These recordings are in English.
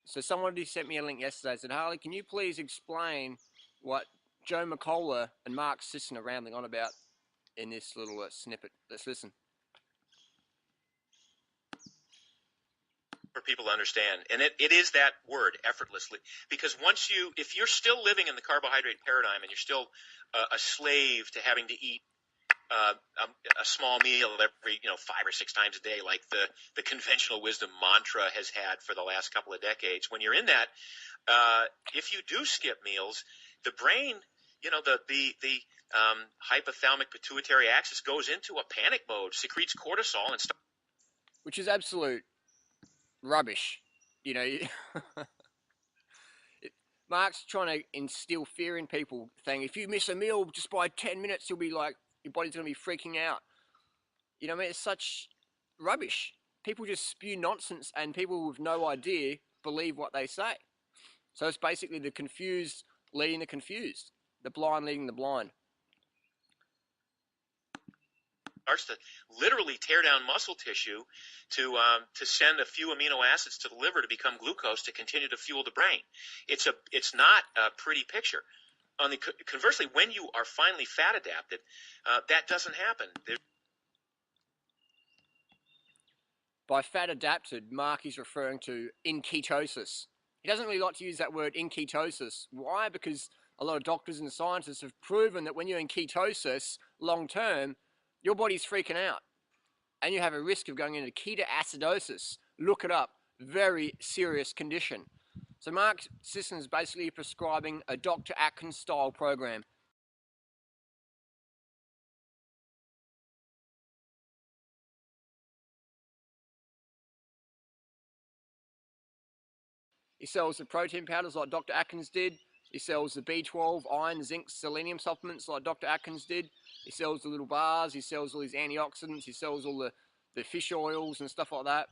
So somebody sent me a link yesterday and said, Harley, can you please explain what Joe McCullough and Mark Sisson are rambling on about in this little snippet? Let's listen. For people to understand, and it is that word, effortlessly, because if you're still living in the carbohydrate paradigm and you're still a slave to having to eat a small meal every 5 or 6 times a day, like the conventional wisdom mantra has had for the last couple of decades, when you're in that, if you do skip meals, the brain, the hypothalamic pituitary axis goes into a panic mode, secretes cortisol, and stuff, which is absolute rubbish. Mark's trying to instill fear in people, saying if you miss a meal just by 10 minutes, you'll be like, your body's going to be freaking out. I mean, it's such rubbish. People just spew nonsense, and people with no idea believe what they say. So it's basically the confused leading the confused, the blind leading the blind. Starts to literally tear down muscle tissue to send a few amino acids to the liver to become glucose to continue to fuel the brain. It's not a pretty picture. Conversely, when you are finally fat adapted, that doesn't happen. By fat adapted, Mark is referring to in ketosis. He doesn't really like to use that word in ketosis. Why? Because a lot of doctors and scientists have proven that when you're in ketosis long term, your body's freaking out and you have a risk of going into ketoacidosis. Look it up. Very serious condition. So Mark Sisson is basically prescribing a Dr. Atkins style program. He sells the protein powders like Dr. Atkins did. He sells the B12, iron, zinc, selenium supplements like Dr. Atkins did. He sells the little bars. He sells all these antioxidants. He sells all the fish oils and stuff like that.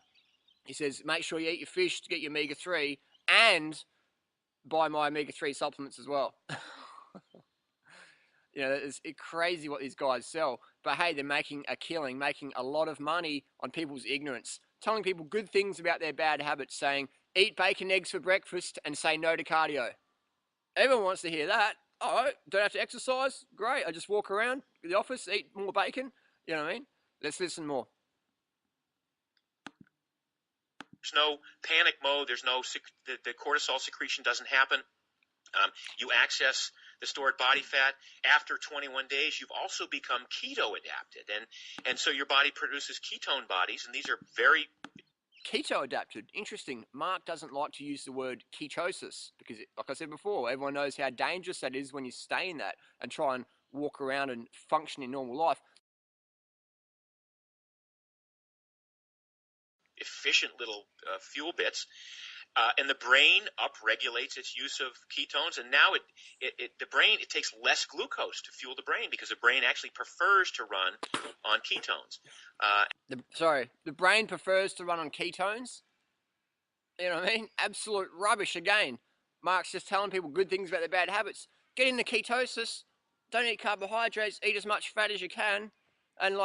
He says, make sure you eat your fish to get your omega-3 and buy my omega-3 supplements as well. It's crazy what these guys sell. But hey, they're making a killing, making a lot of money on people's ignorance. Telling people good things about their bad habits, saying, eat bacon eggs for breakfast and say no to cardio. Everyone wants to hear that. Oh, don't have to exercise? Great. I just walk around the office, eat more bacon. You know what I mean? Let's listen more. There's no panic mode. There's no the cortisol secretion doesn't happen. You access the stored body fat. After 21 days, you've also become keto adapted, and so your body produces ketone bodies, and these are very keto adapted. Interesting. Mark doesn't like to use the word ketosis because, like I said before, everyone knows how dangerous that is when you stay in that and try and walk around and function in normal life. Efficient little fuel bits. And the brain upregulates its use of ketones, and now the brain takes less glucose to fuel the brain because the brain actually prefers to run on ketones. The brain prefers to run on ketones? You know what I mean? Absolute rubbish again. Mark's just telling people good things about their bad habits. Get into ketosis, don't eat carbohydrates, eat as much fat as you can, and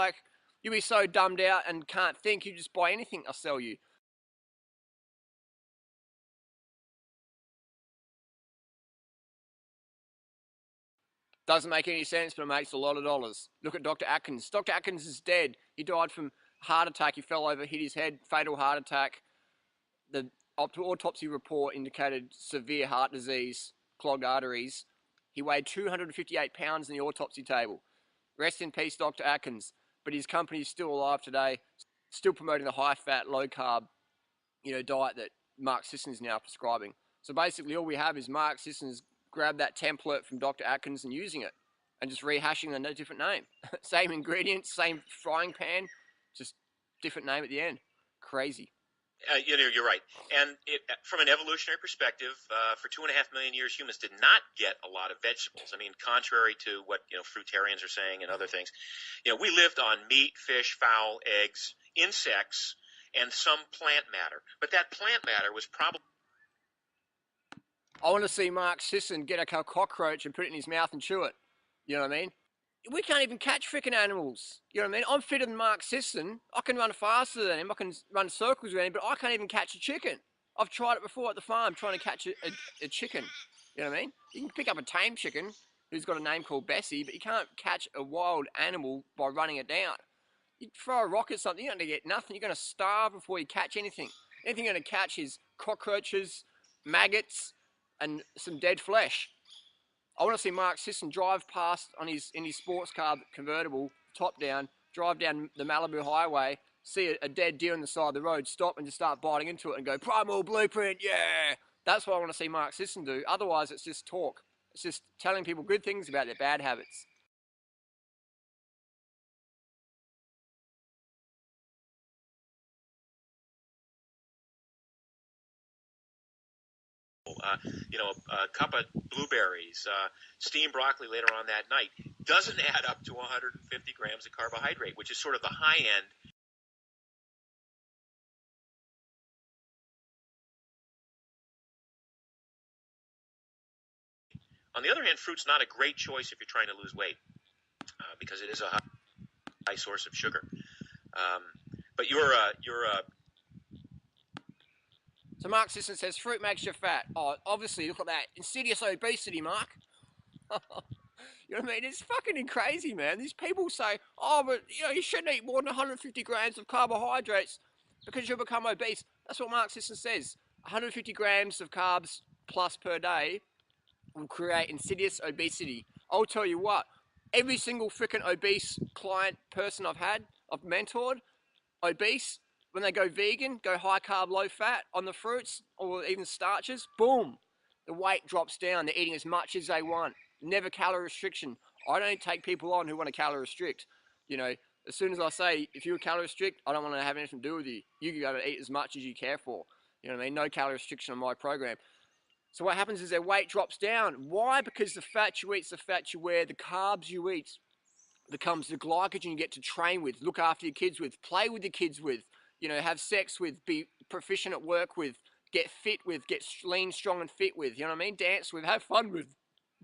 you'll be so dumbed out and can't think, you just buy anything I'll sell you. Doesn't make any sense, but it makes a lot of dollars. Look at Dr. Atkins. Dr. Atkins is dead. He died from heart attack. He fell over, hit his head, fatal heart attack. The autopsy report indicated severe heart disease, clogged arteries. He weighed 258 pounds in the autopsy table. Rest in peace, Dr. Atkins. But his company is still alive today, still promoting the high-fat, low-carb, diet that Mark Sisson is now prescribing. So basically all we have is Mark Sisson's grab that template from Dr. Atkins and using it and just rehashing a different name. Same ingredients, same frying pan, just different name at the end. Crazy. You're right. And from an evolutionary perspective, for 2.5 million years, humans did not get a lot of vegetables. I mean, contrary to what fruitarians are saying and other things, we lived on meat, fish, fowl, eggs, insects, and some plant matter. But that plant matter was probably... I want to see Mark Sisson get a cockroach and put it in his mouth and chew it. You know what I mean? We can't even catch freaking animals. You know what I mean? I'm fitter than Mark Sisson. I can run faster than him. I can run circles around him, but I can't even catch a chicken. I've tried it before at the farm trying to catch a chicken. You know what I mean? You can pick up a tame chicken who's got a name called Bessie, but you can't catch a wild animal by running it down. You throw a rock at something, you're not going to get nothing. You're going to starve before you catch anything. Anything you're going to catch is cockroaches, maggots, and some dead flesh. I want to see Mark Sisson drive past in his sports car convertible, top down, drive down the Malibu highway, see a dead deer on the side of the road, stop and just start biting into it and go, Primal blueprint, yeah! That's what I want to see Mark Sisson do. Otherwise, it's just talk. It's just telling people good things about their bad habits. A cup of blueberries, steamed broccoli later on that night doesn't add up to 150 grams of carbohydrate, which is sort of the high end. On the other hand, fruit's not a great choice if you're trying to lose weight because it is a high source of sugar. But So Mark Sisson says fruit makes you fat. Oh, obviously, look at that. Insidious obesity, Mark. You know what I mean? It's fucking crazy, man. These people say, oh, but you shouldn't eat more than 150 grams of carbohydrates because you'll become obese. That's what Mark Sisson says. 150 grams of carbs plus per day will create insidious obesity. I'll tell you what, every single freaking obese client person I've mentored, obese, when they go vegan, go high carb, low fat on the fruits or even starches, boom, the weight drops down. They're eating as much as they want. Never calorie restriction. I don't take people on who want to calorie restrict. As soon as I say, if you're calorie restrict, I don't want to have anything to do with you. You can go to eat as much as you care for. You know what I mean? No calorie restriction on my program. So what happens is their weight drops down. Why? Because the fat you eat is the fat you wear. The carbs you eat becomes the glycogen you get to train with, look after your kids with, play with your kids with, have sex with, be proficient at work with, get fit with, get lean, strong, and fit with, you know what I mean? Dance with, have fun with,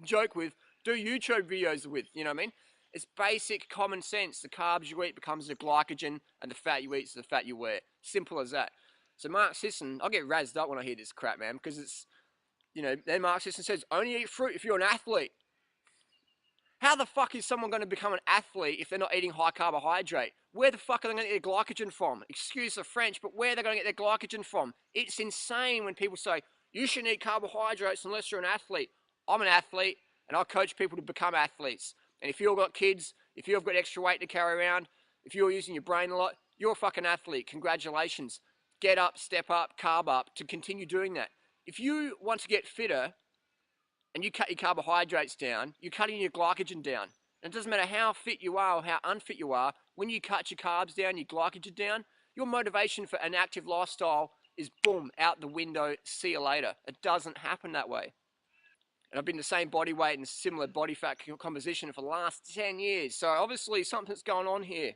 joke with, do YouTube videos with, you know what I mean? It's basic common sense. The carbs you eat becomes the glycogen, and the fat you eat is the fat you wear. Simple as that. So Mark Sisson, I get razzed up when I hear this crap, man, because it's, then Mark Sisson says, only eat fruit if you're an athlete. How the fuck is someone going to become an athlete if they're not eating high carbohydrate? Where the fuck are they going to get their glycogen from? Excuse the French, but where are they going to get their glycogen from? It's insane when people say, you shouldn't eat carbohydrates unless you're an athlete. I'm an athlete, and I coach people to become athletes. And if you've got kids, if you've got extra weight to carry around, if you're using your brain a lot, you're a fucking athlete. Congratulations. Get up, step up, carb up to continue doing that. If you want to get fitter, and you cut your carbohydrates down, you're cutting your glycogen down. And it doesn't matter how fit you are or how unfit you are, when you cut your carbs down, your glycogen down, your motivation for an active lifestyle is boom, out the window, see you later. It doesn't happen that way. And I've been the same body weight and similar body fat composition for the last 10 years. So obviously something's going on here.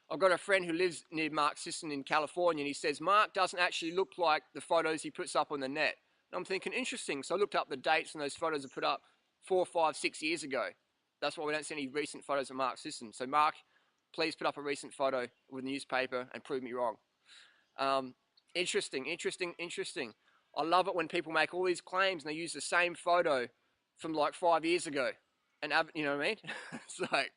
I've got a friend who lives near Mark Sisson in California, and he says Mark doesn't actually look like the photos he puts up on the net. And I'm thinking, interesting. So I looked up the dates and those photos are put up 4, 5, 6 years ago. That's why we don't see any recent photos of Mark Sisson. So Mark, please put up a recent photo with the newspaper and prove me wrong. Interesting. I love it when people make all these claims and they use the same photo from like 5 years ago. And you know what I mean? It's like,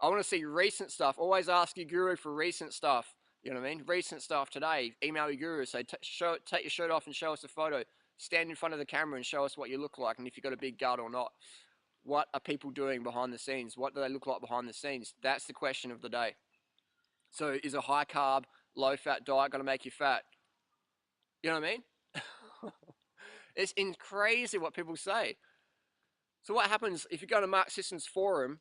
I want to see recent stuff. Always ask your guru for recent stuff. You know what I mean? Recent stuff today. Email your guru. Say, take your shirt off and show us a photo. Stand in front of the camera and show us what you look like and if you've got a big gut or not. What are people doing behind the scenes? What do they look like behind the scenes? That's the question of the day. So is a high carb, low fat diet going to make you fat? You know what I mean? It's crazy what people say. So what happens if you go to Mark Sisson's forum,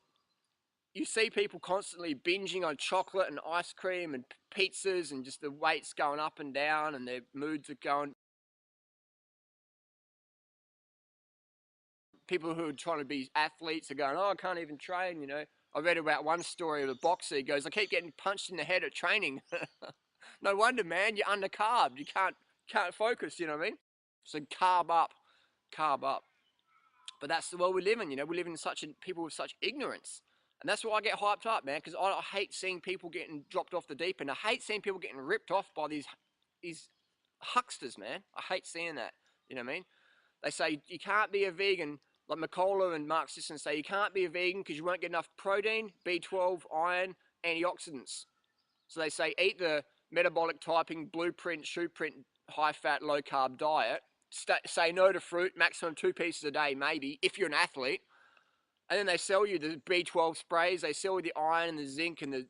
you see people constantly binging on chocolate and ice cream and pizzas and just the weight's going up and down and their moods are going. People who are trying to be athletes are going, oh, I can't even train, you know. I read about one story of a boxer. He goes, I keep getting punched in the head at training. No wonder, man, you're undercarbed. You can't focus, you know what I mean? So carb up, carb up. But that's the world we live in, you know. We live in people with such ignorance. And that's why I get hyped up, man, because I hate seeing people getting dropped off the deep end. I hate seeing people getting ripped off by these hucksters, man. I hate seeing that. You know what I mean? They say you can't be a vegan. Like McCullough and Mark Sisson say you can't be a vegan because you won't get enough protein, B12, iron, antioxidants. So they say eat the metabolic typing, blueprint, shoeprint, high-fat, low-carb diet. Say no to fruit, maximum 2 pieces a day, maybe, if you're an athlete. And then they sell you the B12 sprays. They sell you the iron and the zinc and the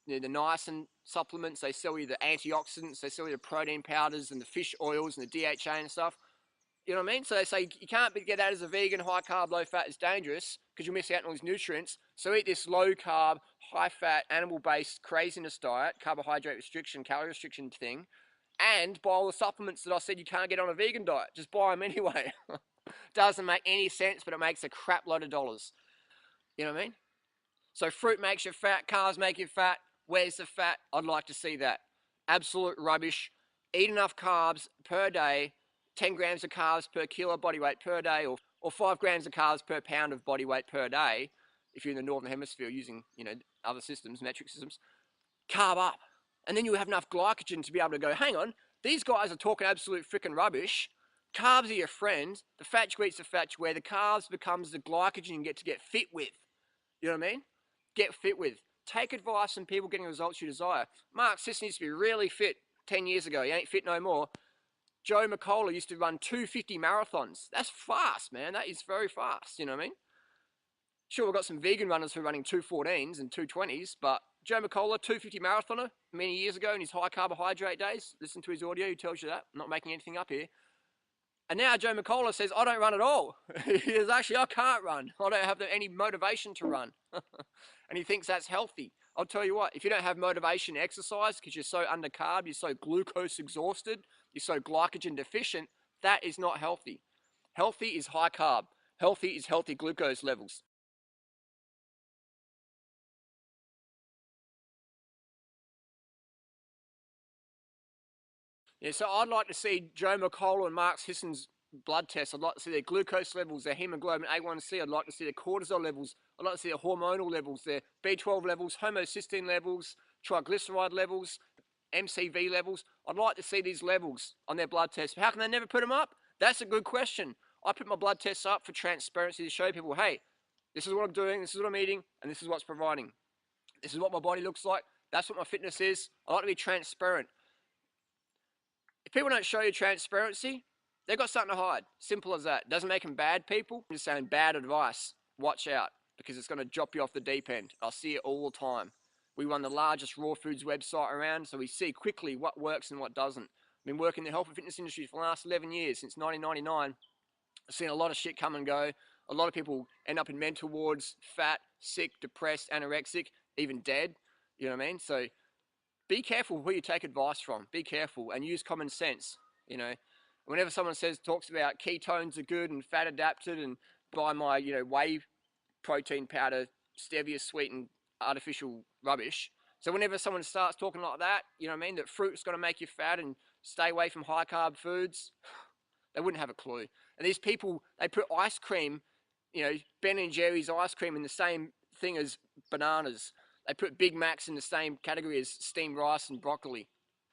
niacin supplements. They sell you the antioxidants. They sell you the protein powders and the fish oils and the DHA and stuff. You know what I mean? So they say you can't get that as a vegan, high carb, low fat. It's dangerous because you'll miss out on all these nutrients. So eat this low carb, high fat, animal based craziness diet, carbohydrate restriction, calorie restriction thing, and buy all the supplements that I said you can't get on a vegan diet. Just buy them anyway. Doesn't make any sense, but it makes a crap load of dollars. You know what I mean? So fruit makes you fat, carbs make you fat. Where's the fat? I'd like to see that. Absolute rubbish. Eat enough carbs per day, 10 grams of carbs per kilo body weight per day, or 5 grams of carbs per pound of body weight per day, if you're in the Northern Hemisphere using, other systems, metric systems. Carb up. And then you have enough glycogen to be able to go, hang on, these guys are talking absolute freaking rubbish. Carbs are your friend. The fat you eat's the fat you wear. The carbs becomes the glycogen you get fit with. You know what I mean? Get fit with. Take advice from people getting results you desire. Mark Sisson used to be really fit 10 years ago. He ain't fit no more. Joe McCullough used to run 250 marathons. That's fast, man. That is very fast. You know what I mean? Sure, we've got some vegan runners who are running 214s and 220s, but Joe McCullough, 250 marathoner many years ago in his high carbohydrate days. Listen to his audio. He tells you that. I'm not making anything up here. And now Joe McCullough says, I don't run at all. He says, actually, I can't run. I don't have any motivation to run. And he thinks that's healthy. I'll tell you what, if you don't have motivation to exercise because you're so undercarb, you're so glucose exhausted, you're so glycogen deficient, that is not healthy. Healthy is high carb. Healthy is healthy glucose levels. Yeah, so I'd like to see Joe McCullough and Mark Sisson's blood tests. I'd like to see their glucose levels, their hemoglobin A1C. I'd like to see their cortisol levels. I'd like to see their hormonal levels, their B12 levels, homocysteine levels, triglyceride levels, MCV levels. I'd like to see these levels on their blood tests. How can they never put them up? That's a good question. I put my blood tests up for transparency to show people, hey, this is what I'm doing, this is what I'm eating, and this is what's providing. This is what my body looks like. That's what my fitness is. I like to be transparent. If people don't show you transparency, they've got something to hide. Simple as that. Doesn't make them bad people. I'm just saying bad advice. Watch out, because it's going to drop you off the deep end. I see it all the time. We run the largest raw foods website around, so we see quickly what works and what doesn't. I've been working in the health and fitness industry for the last 11 years, since 1999. I've seen a lot of shit come and go. A lot of people end up in mental wards, fat, sick, depressed, anorexic, even dead. You know what I mean? So be careful who you take advice from. Be careful and use common sense. Whenever someone talks about ketones are good and fat adapted and buy my, whey protein powder, stevia sweetened artificial rubbish. So whenever someone starts talking like that, you know what I mean, that fruit's going to make you fat and stay away from high carb foods, they wouldn't have a clue. And these people, they put ice cream, Ben and Jerry's ice cream in the same thing as bananas. They put Big Macs in the same category as steamed rice and broccoli.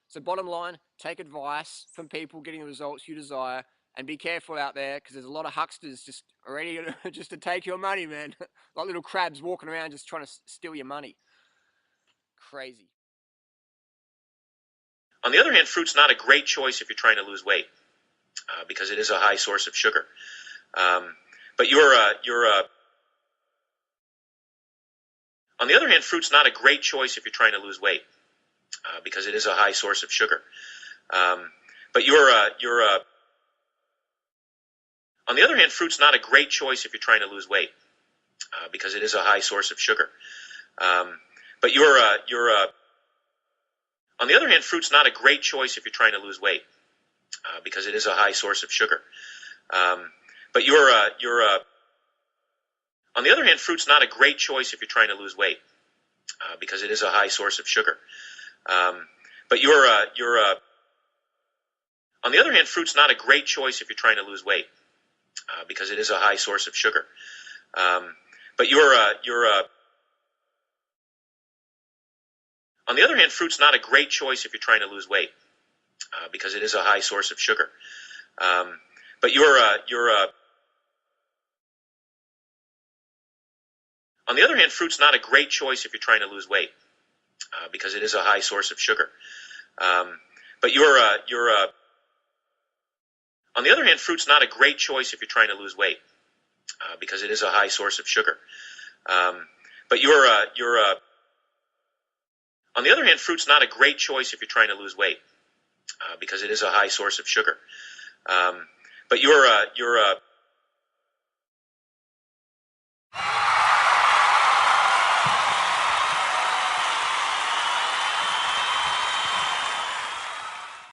So bottom line, take advice from people getting the results you desire, and be careful out there, because there's a lot of hucksters just ready just to take your money, man. Like little crabs walking around just trying to steal your money. Crazy. On the other hand, fruit's not a great choice if you're trying to lose weight, because it is a high source of sugar. But on the other hand, fruit's not a great choice if you're trying to lose weight, because it is a high source of sugar. But on the other hand, fruit's not a great choice if you're trying to lose weight, because it is a high source of sugar. But on the other hand, fruit's not a great choice if you're trying to lose weight, because it is a high source of sugar. But on the other hand, fruit's not a great choice if you're trying to lose weight, because it is a high source of sugar. But on the other hand, fruit's not a great choice if you're trying to lose weight, because it is a high source of sugar. But on the other hand, fruit's not a great choice if you're trying to lose weight, because it is a high source of sugar. But on the other hand, fruit's not a great choice if you're trying to lose weight, because it is a high source of sugar. But on the other hand, fruit's not a great choice if you're trying to lose weight, because it is a high source of sugar. But on the other hand, fruit's not a great choice if you're trying to lose weight, because it is a high source of sugar. But